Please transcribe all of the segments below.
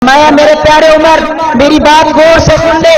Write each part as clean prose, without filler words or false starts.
माया मेरे प्यारे उमर, मेरी बात गौर से सुन ले।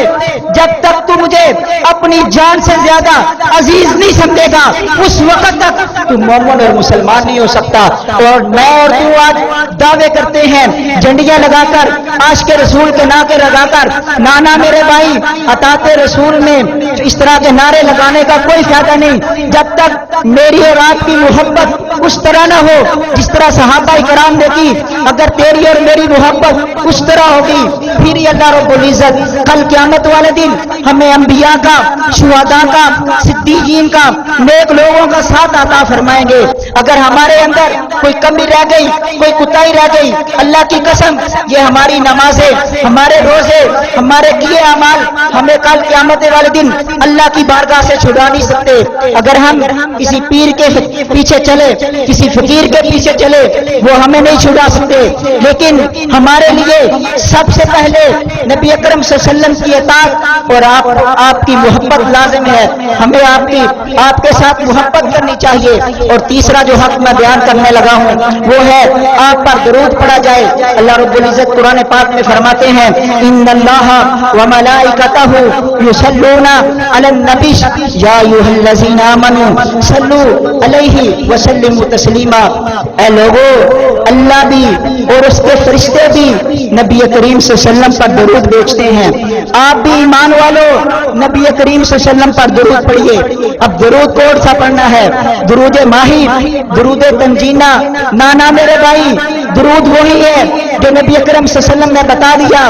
जब तक तू मुझे अपनी जान से ज्यादा अजीज नहीं समझेगा, उस वक्त तक तू मोमिन और मुसलमान नहीं हो सकता। और मैं और तू आज दावे करते हैं झंडियां लगाकर, आशिक रसूल के नाके लगाकर। नाना मेरे भाई, अताते रसूल में इस तरह के नारे लगाने का कोई फायदा नहीं जब तक मेरी और आपकी मोहब्बत उस तरह ना हो जिस तरह सहाबा इकराम ने की। अगर तेरी और मेरी मोहब्बत उस तरह होगी, फिर ही अल्लाह रब्बुल इज्जत कल क़यामत वाले दिन हमें अंबिया का, शुहदा का, सिद्दीकीन का, नेक लोगों का साथ अता फरमाएंगे। अगर हमारे अंदर कोई कमी रह गई, कोई कुताही रह गई, अल्लाह की कसम ये हमारी नमाजें, हमारे रोजे, हमारे किए अमाल हमें कल क़यामत वाले दिन अल्लाह की बारगाह से छुड़ा नहीं सकते। अगर हम किसी पीर के पीछे चले, किसी फकीर के पीछे चले, वो हमें नहीं छुड़ा सकते। लेकिन हमारे लिए सबसे पहले नबी अकरम सल्लल्लाहु अलैहि वसल्लम की इताअत और आपकी मोहब्बत लाजिम है। हमें आपके साथ मोहब्बत करनी चाहिए। और तीसरा जो हक मैं बयान करने लगा हूँ वो है आप पर दरूद पढ़ा जाए। अल्लाह रब्बुल इज्जत कुरान पाक में फरमाते हैं, इन्नल्लाहा व मलाइकतहु युसल्लूना अलन नबी या अय्युहल्लज़ीना आमनू सल्लू अलैहि व सल्लिमू तस्लीमा। ऐ लोगो, अल्लाह भी और उसके फरिश्ते भी नबी करीम सल्लल्लाहु अलैहि वसल्लम पर दरूद भेजते हैं। आप भी ईमान वालों नबी करीम सल्लल्लाहु अलैहि वसल्लम पर दरूद पढ़िए। अब दरूद कौन सा पढ़ना है? दरूद माही, दरूद तंजीना। नाना मेरे भाई, दरूद वही है जो नबी अकरम सल्लल्लाहु अलैहि वसल्लम ने बता दिया।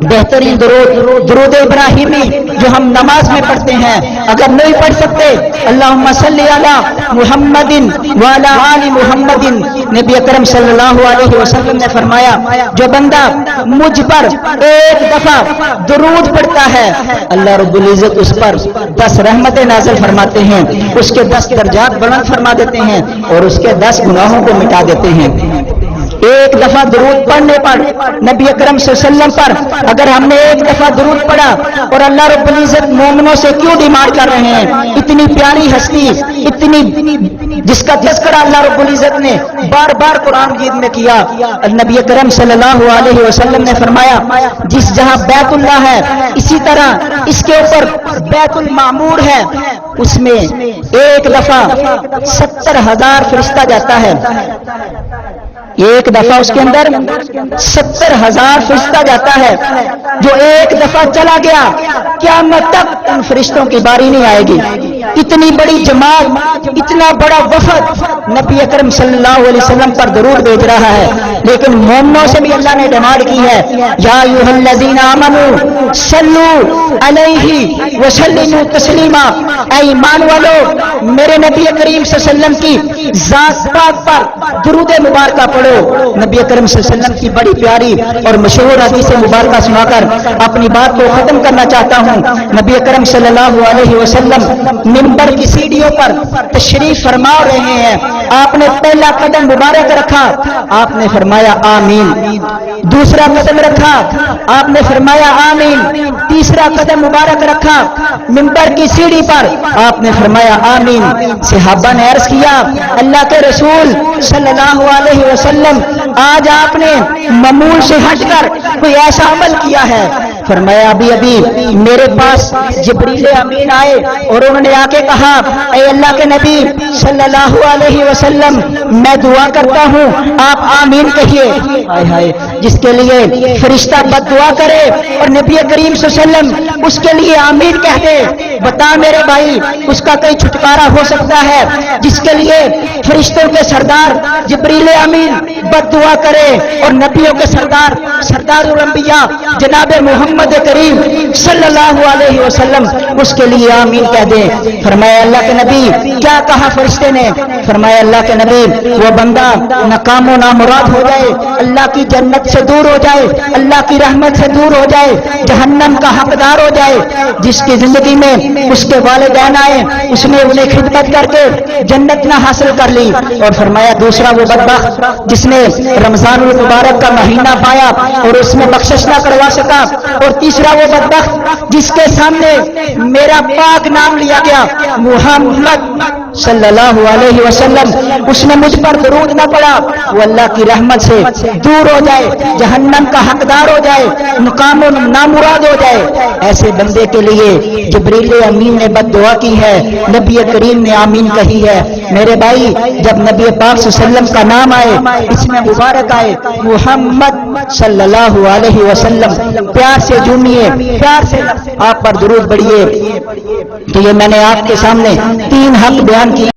बेहतरीन दरूद दरूद इब्राहिमी जो हम नमाज में पढ़ते हैं। अगर नहीं पढ़ सकते, अल्लाहुम्मा सल्ली अला मुहम्मदिन व अला आलि मुहम्मदिन। नबी अकरम सल्लल्लाहु अलैहि वसल्लम ने फरमाया, जो बंदा मुझ पर एक दफा दरूद पढ़ता है, अल्लाह रब्बुल इज्जत उस पर 10 रहमतें नाज़िल फरमाते हैं, उसके 10 दर्जात बुलंद फरमा देते हैं और उसके 10 गुनाहों को मिटा देते हैं। एक दफा दरूद पढ़ने पर नबी अकरम सल्लल्लाहु अलैहि वसल्लम पर अगर हमने एक दफा दरूद पढ़ा, और अल्लाह रब्बुल इज्जत मोमिनों से क्यों डिमांड कर रहे हैं? इतनी प्यारी हस्ती, इतनी जिसका तज़किरा अल्लाह रब्बुल इज्जत ने बार बार कुरान मजीद में किया। नबी अकरम सल्लल्लाहु अलैहि वसल्लम ने फरमाया, जिस जहां बैतुल्लाह है इसी तरह इसके ऊपर बैतुल मामूर है, उसमें एक दफा 70,000 फरिश्ता जाता है। एक दफा उसके अंदर 70,000 फरिश्ता जाता है। जो एक दफा चला गया, क़यामत तक उन फरिश्तों की बारी नहीं आएगी। इतनी बड़ी जमात, इतना बड़ा वफद नबी अकरम सल्लल्लाहु अलैहि वसल्लम पर दरूद भेज रहा है। लेकिन मोमिनों से भी अल्लाह ने डिमांड की है, या अय्युहल्लज़ीना आमनू सल्लू अलैहि व सल्लिमू तस्लीमा। ऐ ईमान वालों, मेरे नबी करीम सल्लल्लाहु अलैहि वसल्लम की ज़ात पाक पर दुरूद मुबारका पढ़ो। नबी अकरम सल्लल्लाहु अलैहि वसल्लम की बड़ी प्यारी और मशहूर हदीस मुबारका सुनाकर अपनी बात को खत्म करना चाहता हूँ। नबी अकरम सल्लल्लाहु अलैहि वसल्लम मिंबर की सीढ़ियों पर तशरीफ फरमा रहे हैं। आपने पहला कदम मुबारक रखा, आपने फरमाया आमीन। दूसरा कदम रखा, आपने फरमाया आमीन। तीसरा कदम मुबारक रखा मिंबर की सीढ़ी पर, आपने फरमाया आमीन। सहाबा ने अर्ज किया, अल्लाह के रसूल सल्लल्लाहु अलैहि वसल्लम, आज आपने मामूल से हटकर कोई ऐसा अमल किया है। फरमाया, अभी अभी मेरे पास जिब्रील अमीन आए और उन्होंने आके कहा, ऐ अल्लाह के नबी सल्लल्लाहु अलैहि वसल्लम, मैं दुआ करता हूँ, आप आमीन कहिए। हाय हाय, जिसके लिए फरिश्ता बद्दुआ करे और नबी करीम सल्लल्लाहु अलैहि वसल्लम उसके लिए आमीन कहते, बता मेरे भाई, उसका कहीं छुटकारा हो सकता है? जिसके लिए फरिश्तों के सरदार जिब्रील अमीन बद्दुआ करे और नबियों के सरदार सरदारुल अंबिया जनाब मोहम्मद करीम सल्लल्लाहु अलैहि वसल्लम उसके लिए आमीन कह दे। फरमाया, अल्लाह के नबी, क्या कहा फरिश्ते ने? फरमाया, अल्लाह के नबी, वो बंदा नाकामो नामुराद हो जाए, अल्लाह की जन्नत से दूर हो जाए, अल्लाह की रहमत से दूर हो जाए, जहन्नम का हकदार हो जाए। जिसकी जिंदगी में उसके वालिदैन आए, उसने उन्हें खिदमत करके जन्नत ना हासिल कर ली। और फरमाया, दूसरा वो बदबख्त जिसने रमजानुल मुबारक का महीना पाया और उसमें बख्शिश ना करवा सका। और तीसरा वो बदबख्त जिसके सामने मेरा पाक नाम लिया गया, मुहम्मद صلی اللہ علیہ وسلم اس نے مجھ پر درود نہ پڑا وہ اللہ کی رحمت سے دور ہو جائے، جہنم کا حقدار ہو جائے، ناکام و نامراد ہو جائے۔ ایسے بندے کے لیے جبریل امین نے بد دعا کی ہے، نبی کریم نے آمین کہی ہے۔ میرے بھائی جب نبی پاک صلی اللہ علیہ وسلم کا نام آئے، اس میں مبارک آئے محمد صلی اللہ علیہ وسلم، پیار سے جھومیے، پیار سے آپ پر درود پڑھیے۔ تو یہ میں نے آپ کے سامنے 3 حق بیان کیے۔